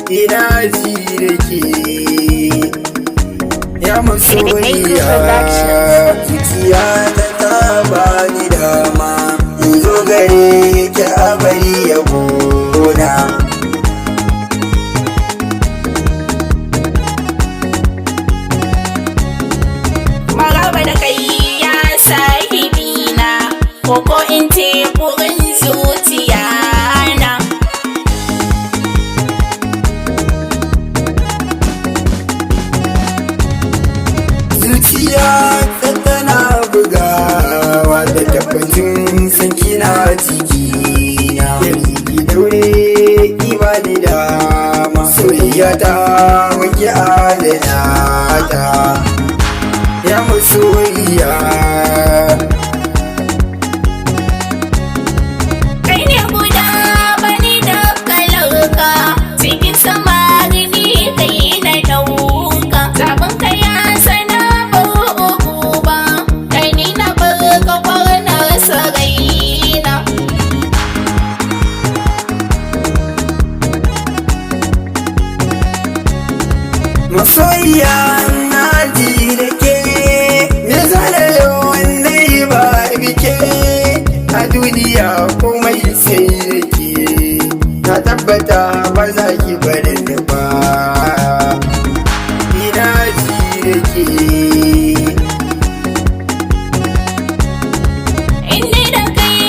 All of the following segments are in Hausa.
ina ji da ke ya masoyiya zuciya ta bani dama in zo gare ki a bari ya gona maraba da kai ya sahibina koko in ce burin zuciya na zuciya ta tana bugawa da tabbacin san kina jikina ki daure ki ba ni dama soyayya ta muke adana ta ya masoyiya kai ne guda bani da kalarka cikin samari ni kai na dauka sabon ka ya sana ba kai ni na barka kwarnar saraina masoyiya na ji da ke me zalayo wanda ba bike a duniya komai sai da ke na tabbata ba za ki bari ni ba ina ji da ke inda da kai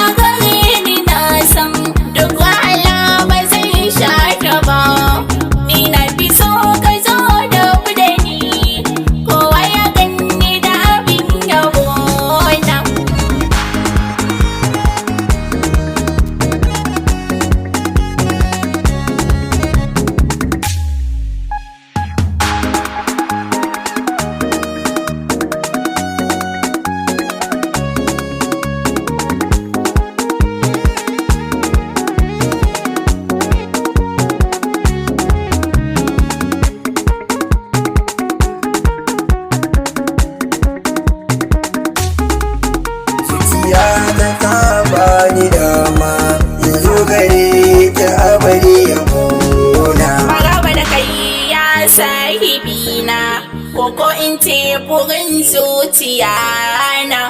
a gare ni na san duk wahala ba zai shata ba ni na fi so ka zo da ni kowa ya ganni da abin yabo na zuciya ta bani dama in zo gare ki a bari ya gona maraba da kai ya sahibina koko in ce burin zuciya na